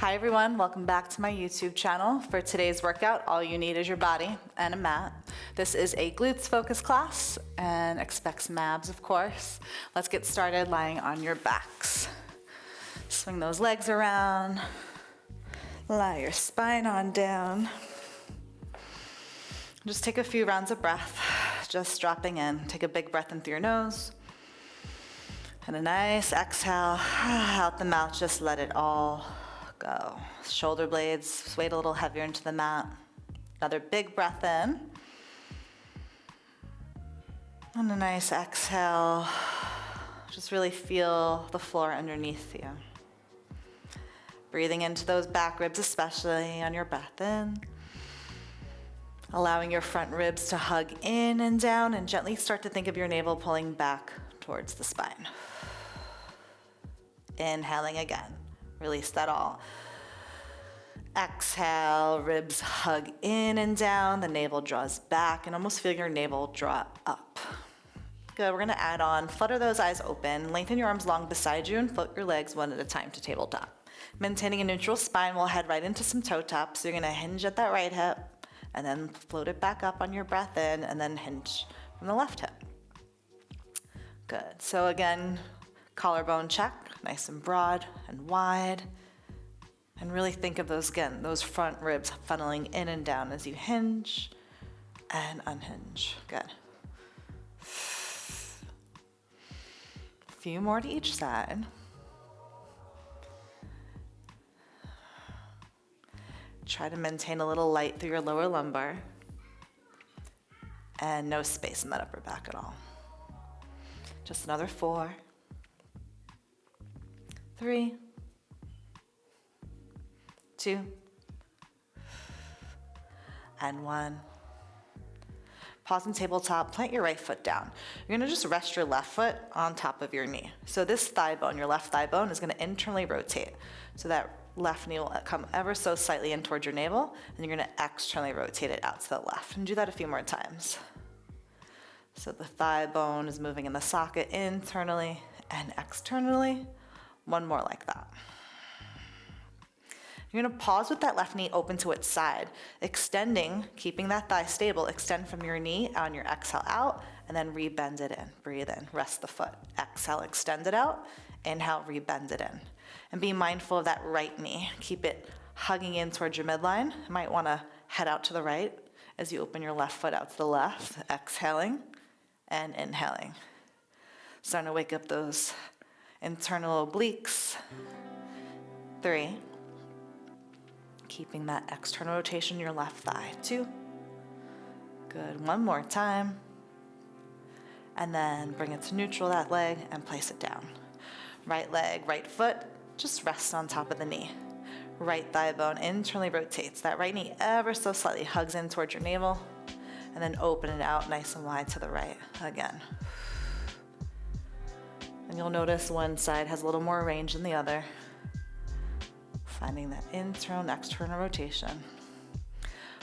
Hi everyone, welcome back to my YouTube channel. For today's workout, all you need is your body and a mat. This is a glutes focus class and expect some abs, of course. Let's get started lying on your backs. Swing those legs around, lie your spine on down. Just take a few rounds of breath, just dropping in. Take a big breath in through your nose. And a nice exhale out the mouth, just let it all go. Shoulder blades swayed a little heavier into the mat. Another big breath in. And a nice exhale. Just really feel the floor underneath you. Breathing into those back ribs, especially on your breath in. Allowing your front ribs to hug in and down, and gently start to think of your navel pulling back towards the spine. Inhaling again. Release that all. Exhale, ribs hug in and down, the navel draws back, and almost feel your navel draw up. Good, we're gonna add on, flutter those eyes open, lengthen your arms long beside you, and float your legs one at a time to tabletop. Maintaining a neutral spine, we'll head right into some toe taps. So you're gonna hinge at that right hip, and then float it back up on your breath in, and then hinge from the left hip. Good, so again, collarbone check, nice and broad and wide. And really think of those, again, those front ribs funneling in and down as you hinge and unhinge. Good. A few more to each side. Try to maintain a little light through your lower lumbar and no space in that upper back at all. Just another 4, 3, 2, and 1. Pause in tabletop, plant your right foot down. You're gonna just rest your left foot on top of your knee. So this thigh bone, your left thigh bone, is gonna internally rotate. So that left knee will come ever so slightly in towards your navel, and you're gonna externally rotate it out to the left. And do that a few more times. So the thigh bone is moving in the socket internally and externally. One more like that. You're gonna pause with that left knee open to its side, extending, keeping that thigh stable, extend from your knee on your exhale out, and then rebend it in. Breathe in, rest the foot. Exhale, extend it out. Inhale, rebend it in. And be mindful of that right knee. Keep it hugging in towards your midline. You might wanna head out to the right as you open your left foot out to the left, exhaling and inhaling. Starting to wake up those internal obliques. 3. Keeping that external rotation in your left thigh. 2. Good, one more time. And then bring it to neutral, that leg, and place it down. Right leg, right foot, just rests on top of the knee. Right thigh bone internally rotates. That right knee ever so slightly hugs in towards your navel, and then open it out nice and wide to the right again. And you'll notice one side has a little more range than the other. Finding that internal and external rotation.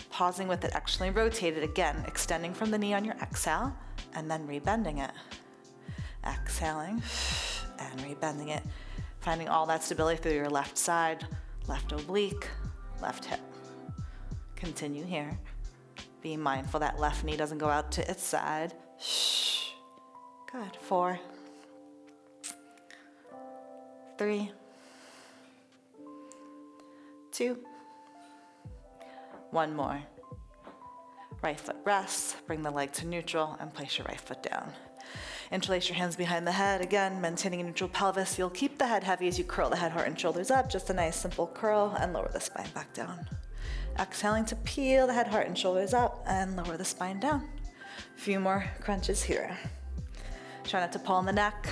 Pausing with it externally rotated again, extending from the knee on your exhale, and then rebending it. Exhaling and rebending it. Finding all that stability through your left side, left oblique, left hip. Continue here. Be mindful that left knee doesn't go out to its side. Good. 4, 3, 2, 1 more. Right foot rests, bring the leg to neutral, and place your right foot down. Interlace your hands behind the head, again, maintaining a neutral pelvis. You'll keep the head heavy as you curl the head, heart, and shoulders up, just a nice simple curl, and lower the spine back down. Exhaling to peel the head, heart, and shoulders up, and lower the spine down. A few more crunches here. Try not to pull on the neck.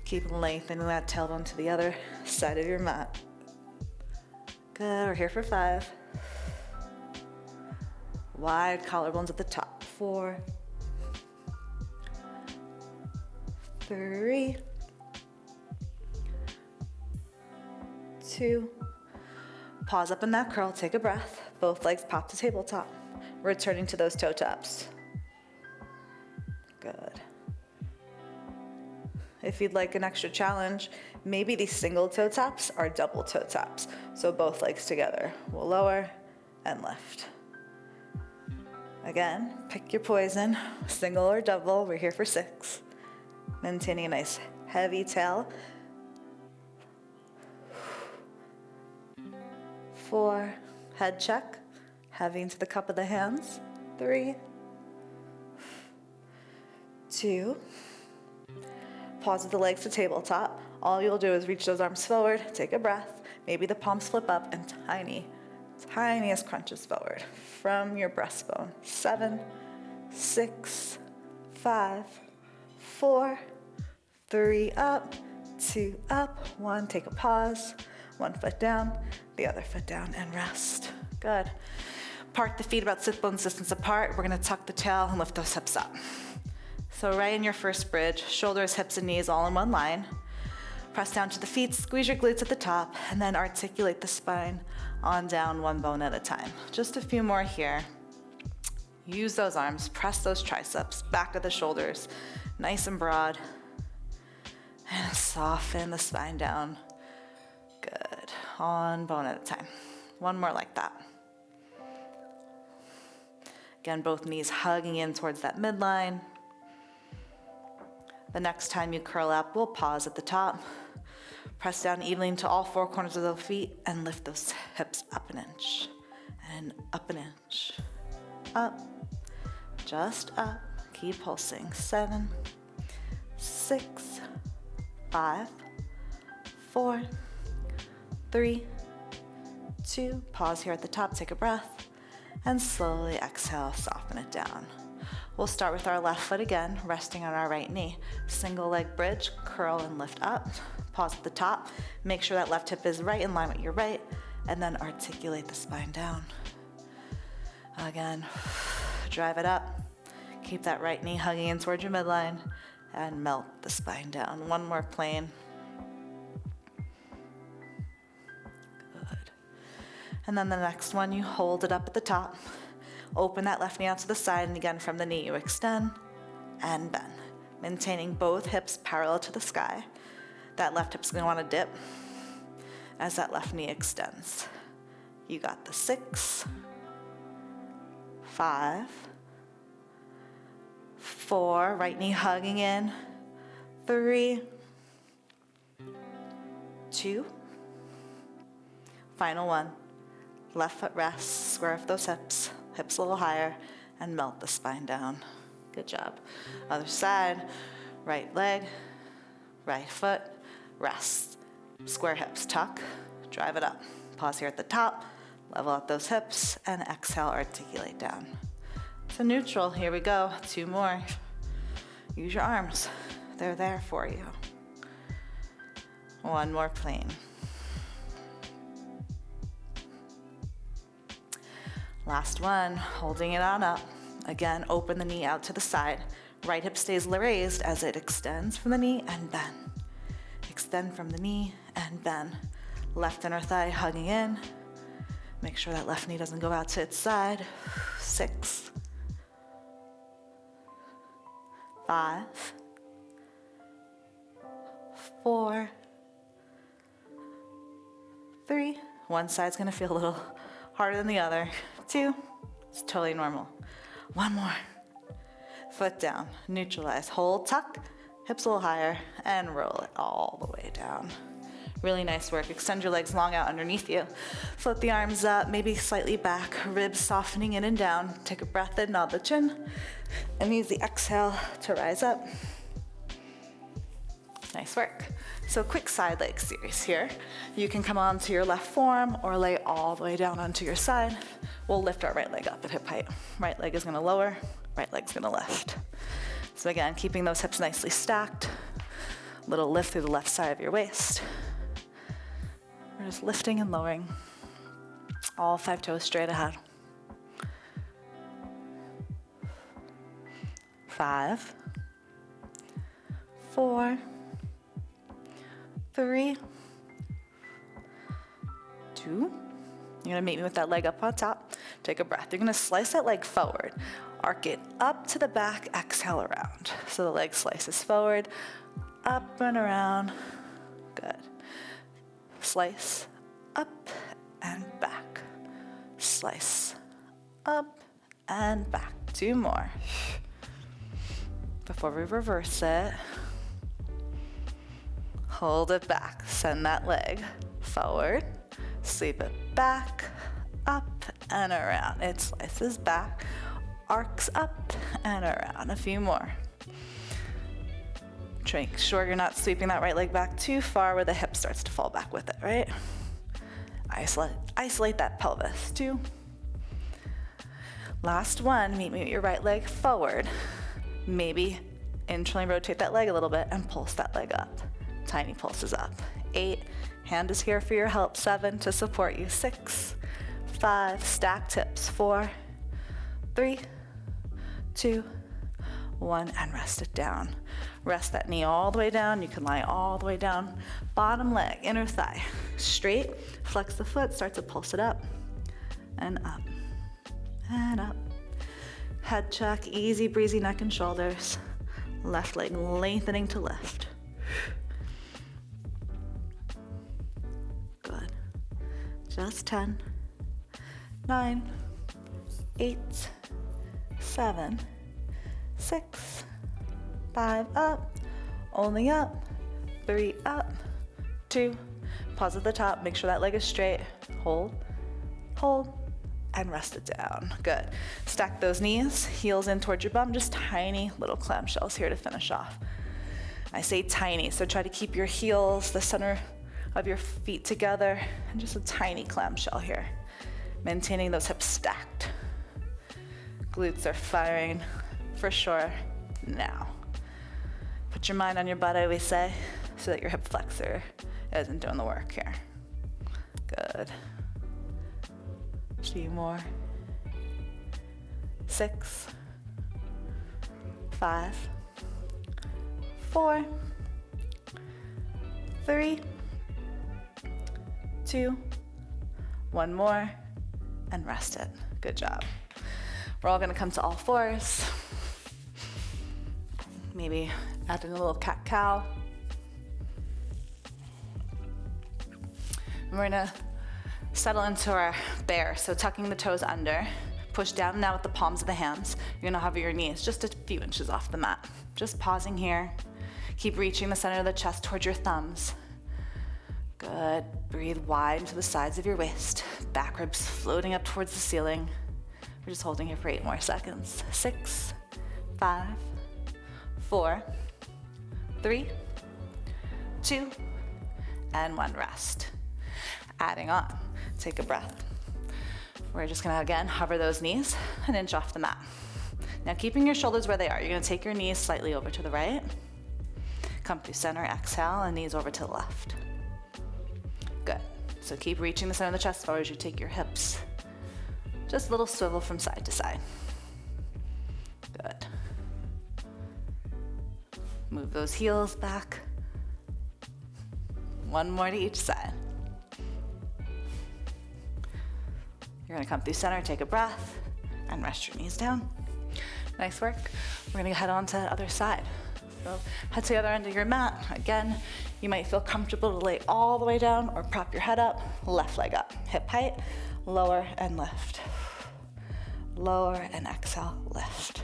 Keep lengthening that tailbone to the other side of your mat. Good, we're here for 5. Wide collarbones at the top. 4, 3, 2. Pause up in that curl, take a breath. Both legs pop to tabletop. Returning to those toe taps. Good. If you'd like an extra challenge, maybe these single toe taps are double toe taps. So both legs together. We'll lower and lift. Again, pick your poison, single or double. We're here for 6. Maintaining a nice heavy tail. 4, head check, heavy into the cup of the hands. 3, 2, pause with the legs to tabletop. All you'll do is reach those arms forward, take a breath, maybe the palms flip up, and tiniest crunches forward from your breastbone. 7, 6, 5, 4, 3, up, 2, up, 1, take a pause, 1 foot down, the other foot down, and rest. Good. Park the feet about sit bones distance apart. We're gonna tuck the tail and lift those hips up. So right in your first bridge, shoulders, hips, and knees all in one line. Press down to the feet, squeeze your glutes at the top, and then articulate the spine on down, one bone at a time. Just a few more here. Use those arms, press those triceps, back to the shoulders, nice and broad. And soften the spine down. Good. On bone at a time. One more like that. Again, both knees hugging in towards that midline. The next time you curl up, we'll pause at the top. Press down evenly into all 4 corners of the feet and lift those hips up an inch. And up an inch. Up. Just up. Keep pulsing. 7, 6, 5, 4, 3, 2. Pause here at the top, take a breath, and slowly exhale, soften it down. We'll start with our left foot again, resting on our right knee. Single leg bridge, curl and lift up. Pause at the top, make sure that left hip is right in line with your right, and then articulate the spine down. Again, drive it up. Keep that right knee hugging in towards your midline, and melt the spine down. One more plane. Good. And then the next one, you hold it up at the top. Open that left knee out to the side, and again from the knee you extend and bend. Maintaining both hips parallel to the sky. That left hip's gonna wanna dip as that left knee extends. You got the 6, 5, 4, right knee hugging in, 3, 2, final one. Left foot rests, square off those hips a little higher, and melt the spine down. Good job. Other side, right leg, right foot, rest. Square hips, tuck, drive it up. Pause here at the top, level out those hips, and exhale, articulate down. So neutral, here we go. 2 more. Use your arms. They're there for you. 1 more plane. Last one, holding it on up. Again, open the knee out to the side. Right hip stays raised as it extends from the knee and bend. Extend from the knee and bend. Left inner thigh hugging in. Make sure that left knee doesn't go out to its side. 6, 5, 4, 3. One side's gonna feel a little harder than the other. 2, it's totally normal. 1 more. Foot down, neutralize, hold, tuck, hips a little higher, and roll it all the way down. Really nice work. Extend your legs long out underneath you. Float the arms up, maybe slightly back, ribs softening in and down. Take a breath in, nod the chin, and use the exhale to rise up. Nice work. So quick side leg series here. You can come onto your left forearm or lay all the way down onto your side. We'll lift our right leg up at hip height. Right leg is gonna lower, right leg's gonna lift. So again, keeping those hips nicely stacked. Little lift through the left side of your waist. We're just lifting and lowering. All 5 toes straight ahead. 5, 4, 3, 2. You're gonna meet me with that leg up on top. Take a breath. You're gonna slice that leg forward. Arc it up to the back, exhale around. So the leg slices forward, up and around. Good. Slice, up and back. Slice, up and back. 2 more. Before we reverse it, hold it back. Send that leg forward, sweep it back, up and around. It slices back, arcs up and around. A few more. Make sure you're not sweeping that right leg back too far where the hip starts to fall back with it, right? Isolate that pelvis. 2. Last one, meet your right leg forward. Maybe internally rotate that leg a little bit and pulse that leg up. Tiny pulses up. 8, hand is here for your help. 7, to support you. 6, 5, stacked hips. 4, 3, 2, 1, and rest it down. Rest that knee all the way down. You can lie all the way down. Bottom leg, inner thigh, straight. Flex the foot, start to pulse it up and up and up. Head check, easy breezy neck and shoulders. Left leg lengthening to lift. Good. Just 10, 9, 8, 7, 6, 5, up, only up, 3, up, 2, pause at the top, make sure that leg is straight, hold, and rest it down. Good. Stack those knees, heels in towards your bum, just tiny little clamshells here to finish off. I say tiny, so try to keep your heels, the center of your feet together, and just a tiny clamshell here. Maintaining those hips stacked. Glutes are firing for sure now. Put your mind on your butt, I always say, so that your hip flexor isn't doing the work here. Good. 2 more. 6, 5, 4, 3, 2, 1 more, and rest it. Good job. We're all gonna come to all fours. Maybe add in a little cat-cow. And we're gonna settle into our bear. So tucking the toes under, push down now with the palms of the hands. You're gonna hover your knees just a few inches off the mat. Just pausing here. Keep reaching the center of the chest towards your thumbs. Good. Breathe wide into the sides of your waist. Back ribs floating up towards the ceiling. We're just holding here for 8 more seconds. 6, 5, 4, 3, 2, and 1. Rest. Adding on. Take a breath. We're just gonna, again, hover those knees an inch off the mat. Now keeping your shoulders where they are, you're gonna take your knees slightly over to the right. Come through center, exhale, and knees over to the left. Good. So keep reaching the center of the chest forward as you take your hips. Just a little swivel from side to side. Good. Move those heels back. 1 more to each side. You're gonna come through center, take a breath, and rest your knees down. Nice work. We're gonna head on to the other side. So head to the other end of your mat. Again, you might feel comfortable to lay all the way down or prop your head up, left leg up. Hip height, lower and lift. Lower and exhale, lift.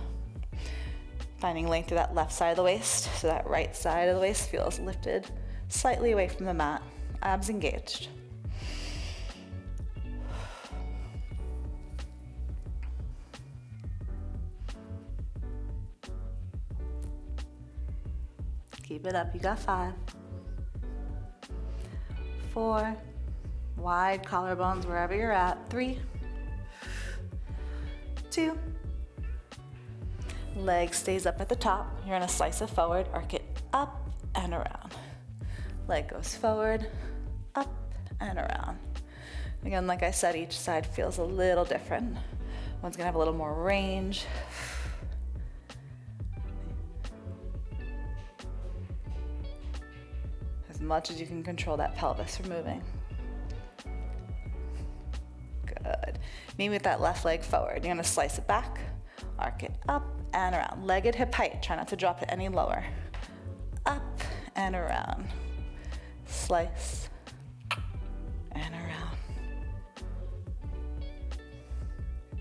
Finding length through that left side of the waist, so that right side of the waist feels lifted slightly away from the mat. Abs engaged. Keep it up, you got 5. 4, wide collarbones wherever you're at. 3, 2, leg stays up at the top. You're gonna slice it forward, arc it up and around. Leg goes forward, up and around. Again, like I said, each side feels a little different. One's gonna have a little more range. As much as you can control that pelvis from moving. Good. Maybe with that left leg forward, you're gonna slice it back, arc it up and around. Leg at hip height, try not to drop it any lower. Up and around. Slice and around.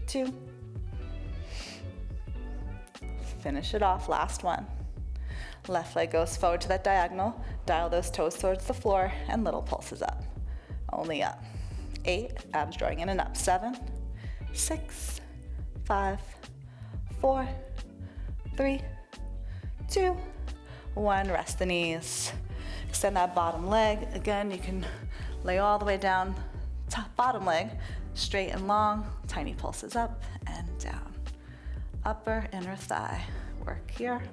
2. Finish it off, last one. Left leg goes forward to that diagonal. Dial those toes towards the floor and little pulses up. Only up. 8, abs drawing in and up. 7, 6, 5, 4, 3, 2, 1. Rest the knees. Extend that bottom leg. Again, you can lay all the way down, top, bottom leg, straight and long, tiny pulses up and down. Upper, inner thigh. Work here.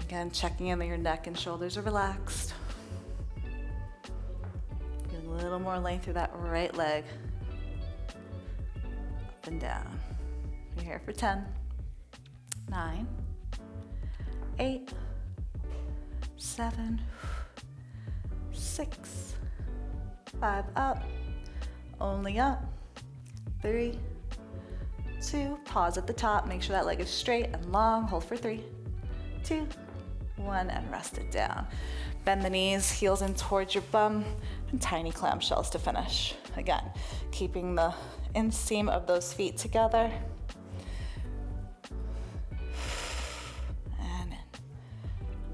Again, checking in that your neck and shoulders are relaxed. Get a little more length through that right leg. Up and down. You're here for 10, 9, 8, 7, 6, 5, up, only up, 3, 2, pause at the top, make sure that leg is straight and long, hold for 3, 2, 1, and rest it down. Bend the knees, heels in towards your bum, and tiny clamshells to finish. Again, keeping the inseam of those feet together. And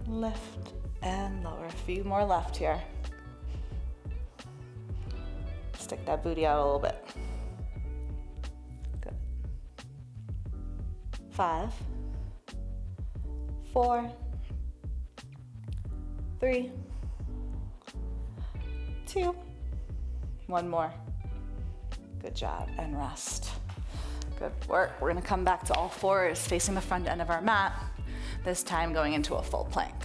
in. Lift and lower. A few more left here. Stick that booty out a little bit. Good. 5, 4, 3, 2, 1 more. Good job, and rest. Good work. We're gonna come back to all fours, facing the front end of our mat, this time going into a full plank.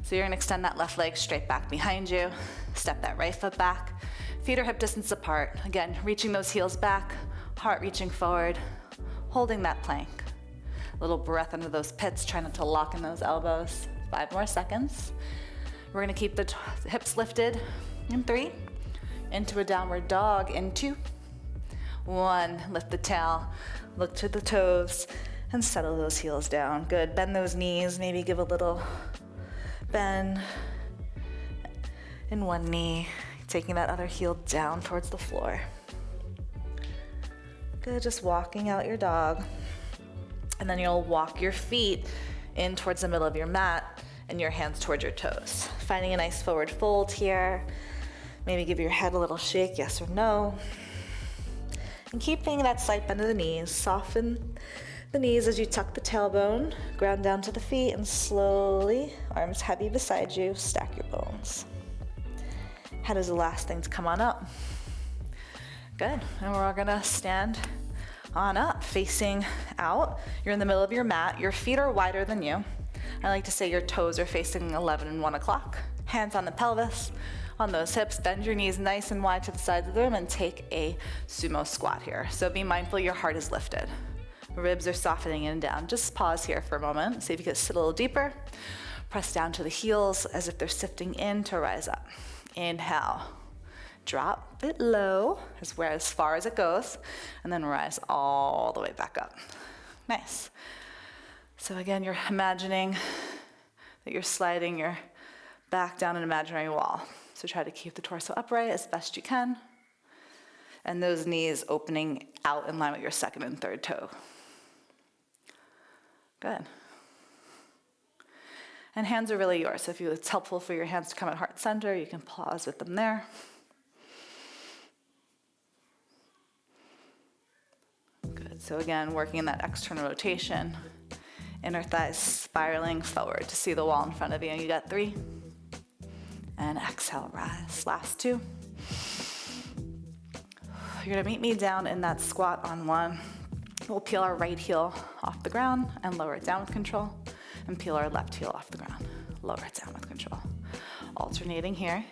So you're gonna extend that left leg straight back behind you, step that right foot back, feet are hip distance apart. Again, reaching those heels back, heart reaching forward, holding that plank. A little breath under those pits, try not to lock in those elbows. 5 more seconds. We're gonna keep the hips lifted in 3, into a downward dog in 2, 1, lift the tail, look to the toes, and settle those heels down. Good, bend those knees, maybe give a little bend in one knee, taking that other heel down towards the floor. Good, just walking out your dog. And then you'll walk your feet in towards the middle of your mat and your hands towards your toes. Finding a nice forward fold here. Maybe give your head a little shake, yes or no. And keeping that slight bend of the knees, soften the knees as you tuck the tailbone, ground down to the feet, and slowly, arms heavy beside you, stack your bones. Head is the last thing to come on up. Good, and we're all gonna stand on up, facing out. You're in the middle of your mat, your feet are wider than you. I like to say your toes are facing 11 and 1 o'clock. Hands on the pelvis, on those hips, bend your knees nice and wide to the sides of the room and take a sumo squat here. So be mindful your heart is lifted. Ribs are softening in and down. Just pause here for a moment. See if you can sit a little deeper. Press down to the heels as if they're sifting in to rise up. Inhale. Drop it low, as far as it goes, and then rise all the way back up. Nice. So again, you're imagining that you're sliding your back down an imaginary wall. So try to keep the torso upright as best you can, and those knees opening out in line with your second and third toe. Good. And hands are really yours. So if it's helpful for your hands to come at heart center, you can pause with them there. Good, so again, working in that external rotation, inner thighs spiraling forward to see the wall in front of you. You got 3, and exhale, rise. Last 2. You're gonna meet me down in that squat on 1. We'll peel our right heel off the ground and lower it down with control, and peel our left heel off the ground, lower it down with control. Alternating here.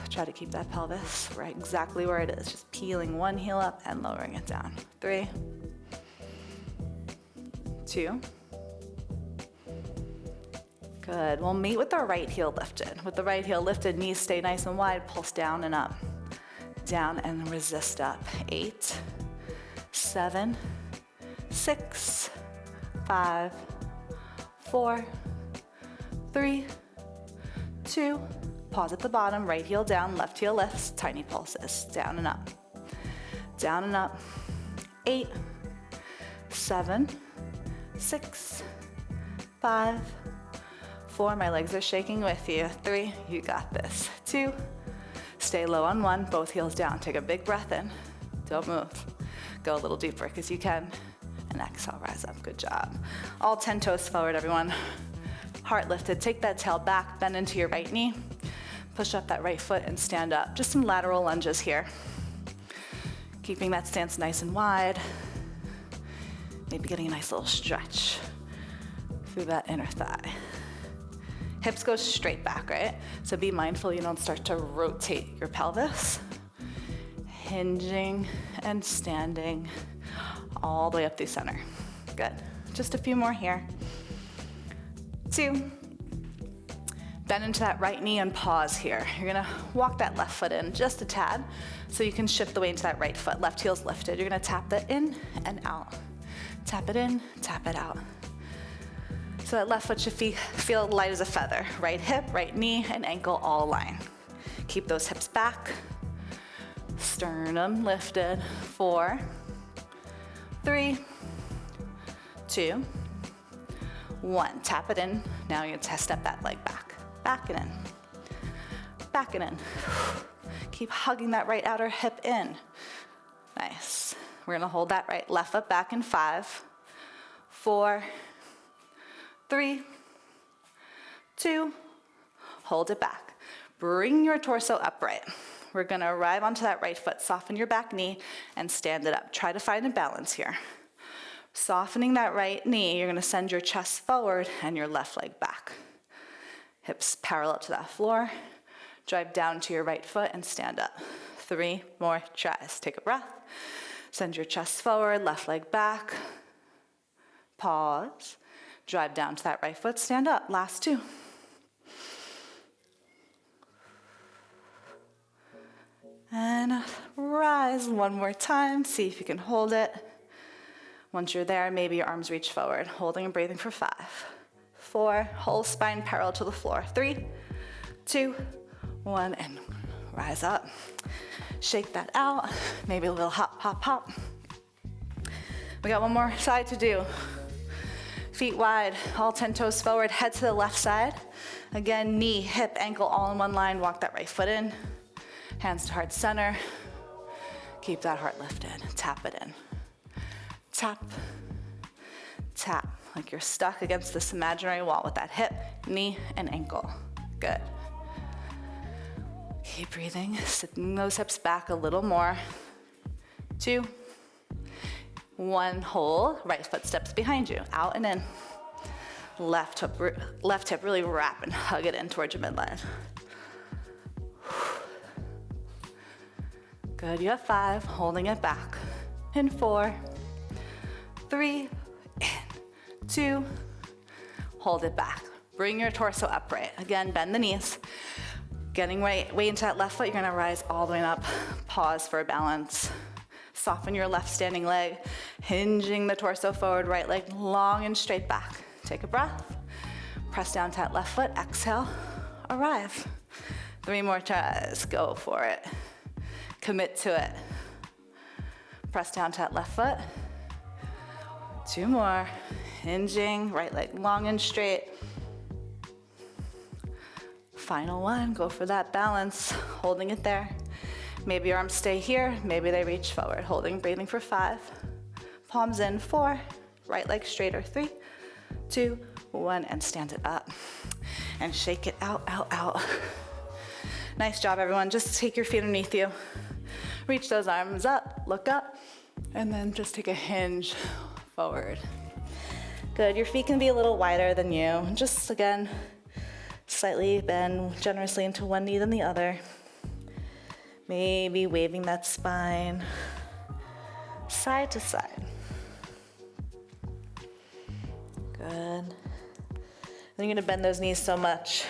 Try to keep that pelvis right exactly where it is, just peeling one heel up and lowering it down. 3, 2. Good, we'll meet with our right heel lifted. With the right heel lifted, knees stay nice and wide, pulse down and up. Down and resist up. 8, 7, 6, 5, 4, 3, 2, pause at the bottom, right heel down, left heel lifts, tiny pulses, down and up, 8, 7, 6, 5, 4, my legs are shaking with you, 3, you got this, 2, stay low on 1, both heels down, take a big breath in, don't move, go a little deeper because you can, and exhale, rise up, good job. All 10 toes forward, everyone. Heart lifted, take that tail back, bend into your right knee, push up that right foot and stand up. Just some lateral lunges here. Keeping that stance nice and wide. Maybe getting a nice little stretch through that inner thigh. Hips go straight back, right? So be mindful you don't start to rotate your pelvis. Hinging and standing all the way up through center. Good. Just a few more here. 2, bend into that right knee and pause here. You're gonna walk that left foot in just a tad so you can shift the weight into that right foot. Left heel's lifted. You're gonna tap that in and out. Tap it in, tap it out. So that left foot should feel light as a feather. Right hip, right knee, and ankle all align. Keep those hips back. Sternum lifted. 4, 3, 2, 1, tap it in. Now you're gonna step that leg back. Back and in. Back and in. Keep hugging that right outer hip in. Nice. We're gonna hold that right left foot back in 5, 4, 3, 2, hold it back. Bring your torso upright. We're gonna arrive onto that right foot, soften your back knee, and stand it up. Try to find a balance here. Softening that right knee, you're gonna send your chest forward and your left leg back. Hips parallel to that floor. Drive down to your right foot and stand up. 3 more tries. Take a breath. Send your chest forward, left leg back. Pause. Drive down to that right foot, stand up. Last 2. And rise one more time. See if you can hold it. Once you're there, maybe your arms reach forward, holding and breathing for 5, 4, whole spine parallel to the floor. 3, 2, 1, and rise up. Shake that out. Maybe a little hop, hop, hop. We got one more side to do. Feet wide, all 10 toes forward, head to the left side. Again, knee, hip, ankle all in one line. Walk that right foot in. Hands to heart center. Keep that heart lifted. Tap it in. Tap, tap, like you're stuck against this imaginary wall with that hip, knee, and ankle. Good. Keep breathing, sitting those hips back a little more. 2, 1, hold, right foot steps behind you, out and in. Left hip really wrap and hug it in towards your midline. Good, you have 5, holding it back. In 4, 3, in, 2, hold it back. Bring your torso upright. Again, bend the knees. Getting way into that left foot, you're gonna rise all the way up. Pause for a balance. Soften your left standing leg, hinging the torso forward, right leg long and straight back. Take a breath. Press down to that left foot, exhale, arrive. 3 more tries, go for it. Commit to it. Press down to that left foot. 2 more, hinging, right leg long and straight. Final 1, go for that balance, holding it there. Maybe your arms stay here, maybe they reach forward, holding, breathing for 5. Palms in, 4, right leg straighter, 3, 2, 1, and stand it up. And shake it out, out, out. Nice job, everyone. Just take your feet underneath you. Reach those arms up, look up, and then just take a hinge forward. Good, your feet can be a little wider than you. Just again, slightly bend generously into one knee than the other. Maybe waving that spine side to side. Good. Then you're gonna bend those knees so much.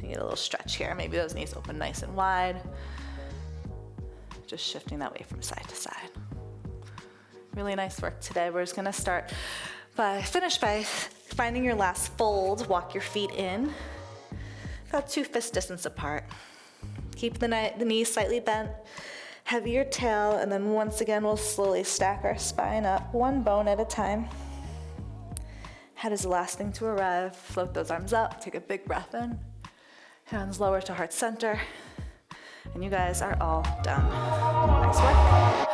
You get a little stretch here. Maybe those knees open nice and wide. Just shifting that weight from side to side. Really nice work today. We're just gonna start Finish by finding your last fold, walk your feet in, about 2 fist distance apart. Keep the knees slightly bent, heavy your tail, and then once again we'll slowly stack our spine up, one bone at a time. Head is the last thing to arrive. Float those arms up, take a big breath in. Hands lower to heart center. And you guys are all done. Nice work.